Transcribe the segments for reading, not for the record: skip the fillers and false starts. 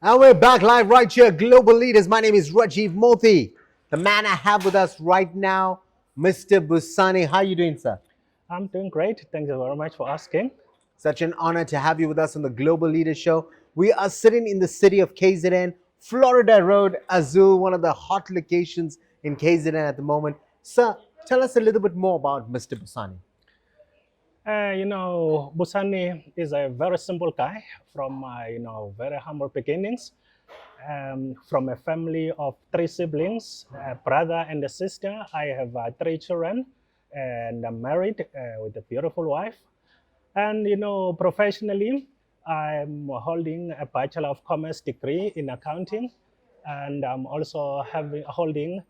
And we're back live right here, Global Leaders. My name is Rajiv Mothie. The man I have with us right now, Mr. Busani. How are you doing, sir? I'm doing great. Thank you very much for asking. Such an honor to have you with us on the Global Leaders Show. We are sitting in the city of KZN, Florida Road, Azul, one of the hot locations in KZN at the moment. Sir, tell us a little bit more about Mr. Busani. Busani is a very simple guy from, very humble beginnings. From a family of three siblings, a brother and a sister. I have three children, and I'm married with a beautiful wife. And professionally, I'm holding a Bachelor of Commerce degree in accounting, and I'm also holding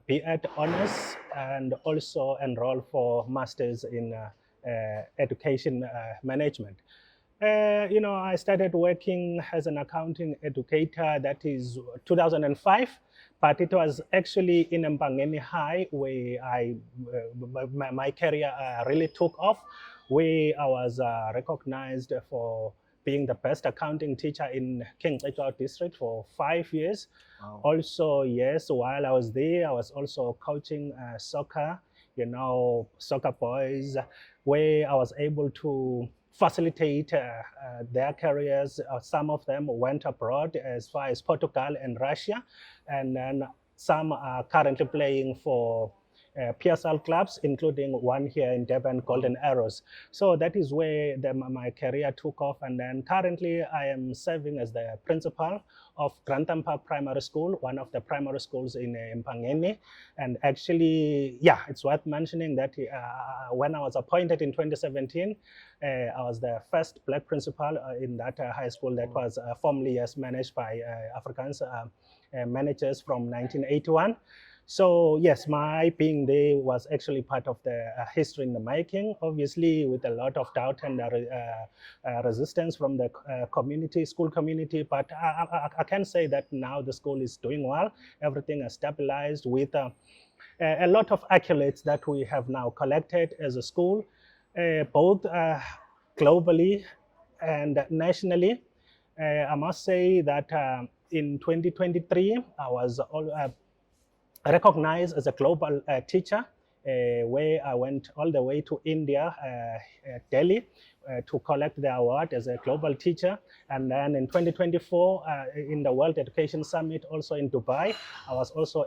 BEd honors, and also enrolled for masters in education management. I started working as an accounting educator, that is 2005, but it was actually in Mpangeni High where my career really took off, where I was recognized for being the best accounting teacher in King Edward district for 5 years. Wow. Also, yes, while I was there, I was also coaching soccer, soccer boys, where I was able to facilitate their careers. Some of them went abroad as far as Portugal and Russia, and then some are currently playing for PSL clubs, including one here in Durban, Golden Arrows. So that is where my career took off. And then currently I am serving as the principal of Grantham Park Primary School, one of the primary schools in Mpangeni. And actually, yeah, it's worth mentioning that when I was appointed in 2017, I was the first black principal in that high school that was formerly managed by Africans managers from 1981. So yes, my being there was actually part of the history in the making, obviously with a lot of doubt and resistance from the school community. But I can say that now the school is doing well. Everything has stabilized with a lot of accolades that we have now collected as a school, both globally and nationally. I must say that in 2023, I was recognized as a global teacher, where I went all the way to India, Delhi, to collect the award as a global teacher. And then in 2024, in the World Education Summit, also in Dubai, I was also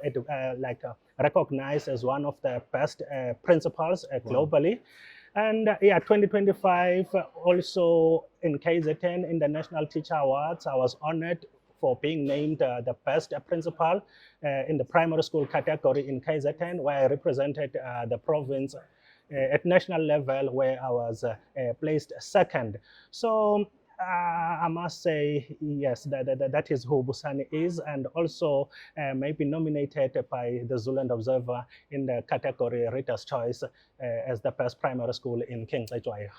recognized as one of the best principals globally. And 2025, also in KZN, in the National Teacher Awards, I was honored for being named the best principal in the primary school category in KZN, where I represented the province at national level, where I was placed second. So I must say, yes, that is who Busani is, and also maybe nominated by the Zululand Observer in the category Reader's Choice as the best primary school in King Edward.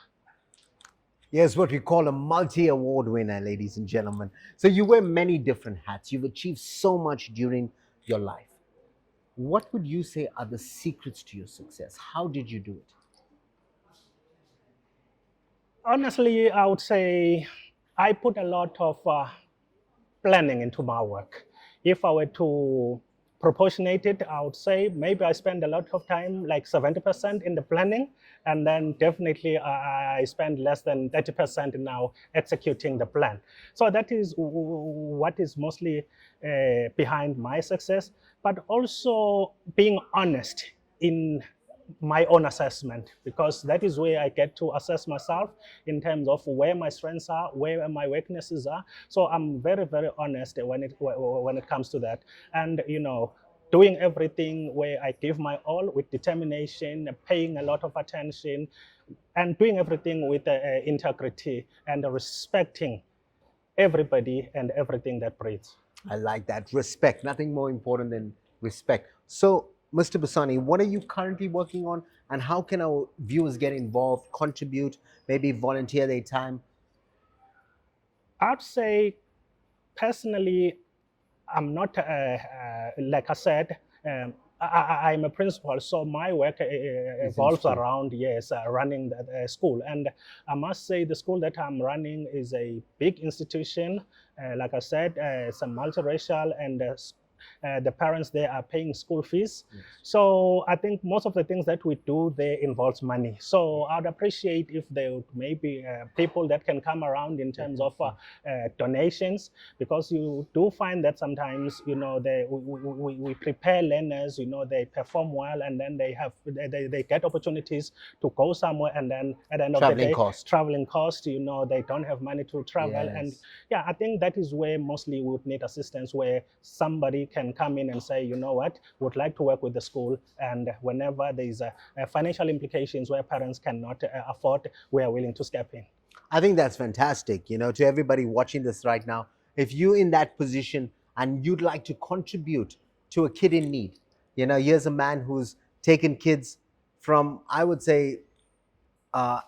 Yes, what we call a multi-award winner, ladies and gentlemen. So you wear many different hats. You've achieved so much during your life. What would you say are the secrets to your success? How did you do it? Honestly, I would say I put a lot of planning into my work. If I were to proportionate it, I would say maybe I spend a lot of time, like 70% in the planning, and then definitely I spend less than 30% now executing the plan. So that is what is mostly behind my success, but also being honest in my own assessment, because that is where I get to assess myself in terms of where my strengths are, where my weaknesses are. So I'm very, very honest when it comes to that, and doing everything where I give my all with determination, paying a lot of attention, and doing everything with integrity and respecting everybody and everything that breathes. I like that. Respect. Nothing more important than respect. So, Mr. Busani, what are you currently working on, and how can our viewers get involved, contribute, maybe volunteer their time? I'd say personally, I'm not, like I said, I'm a principal, so my work Is in evolves school. around, yes, running the school. And I must say, the school that I'm running is a big institution. Like I said, it's a multiracial, and the parents there are paying school fees. Yes. So I think most of the things that we do there involves money. So I'd appreciate if there would maybe people that can come around in terms of donations, because you do find that sometimes, we prepare learners, they perform well, and then they get opportunities to go somewhere, and then at the end of the Traveling day, cost. traveling cost, they don't have money to travel. And Yes. yeah, I think that is where mostly we would need assistance, where somebody can come in and say, you know what, would like to work with the school, and whenever there is a financial implications where parents cannot afford, we are willing to step in. I think that's fantastic. To everybody watching this right now, if you're in that position and you'd like to contribute to a kid in need, here's a man who's taken kids from, I would say,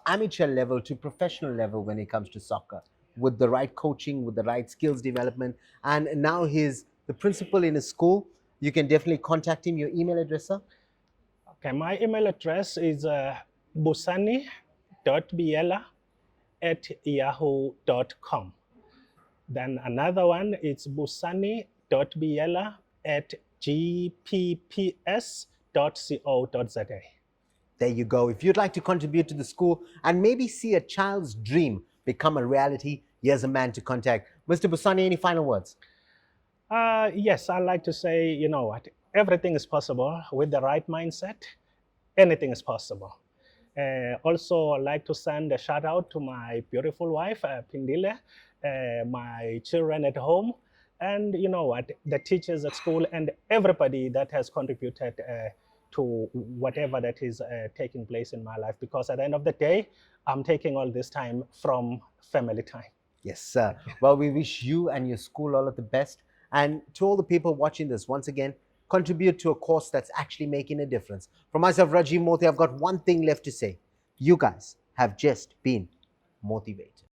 amateur level to professional level when it comes to soccer, with the right coaching, with the right skills development. And now he's the principal in a school. You can definitely contact him. Your email address, sir? Okay, my email address is busani.biela@yahoo.com. Then another one is busani.biela@gpps.co.za. There you go. If you'd like to contribute to the school and maybe see a child's dream become a reality, here's a man to contact. Mr. Busani, any final words? Yes, I like to say, you know what, everything is possible with the right mindset. Anything is possible. Also, I'd like to send a shout out to my beautiful wife, Pindile, my children at home, and you know what, the teachers at school, and everybody that has contributed to whatever that is taking place in my life. Because at the end of the day, I'm taking all this time from family time. Yes, sir. Well, we wish you and your school all of the best. And to all the people watching this, once again, contribute to a cause that's actually making a difference. For myself, Rajiv Mothie, I've got one thing left to say. You guys have just been motivated.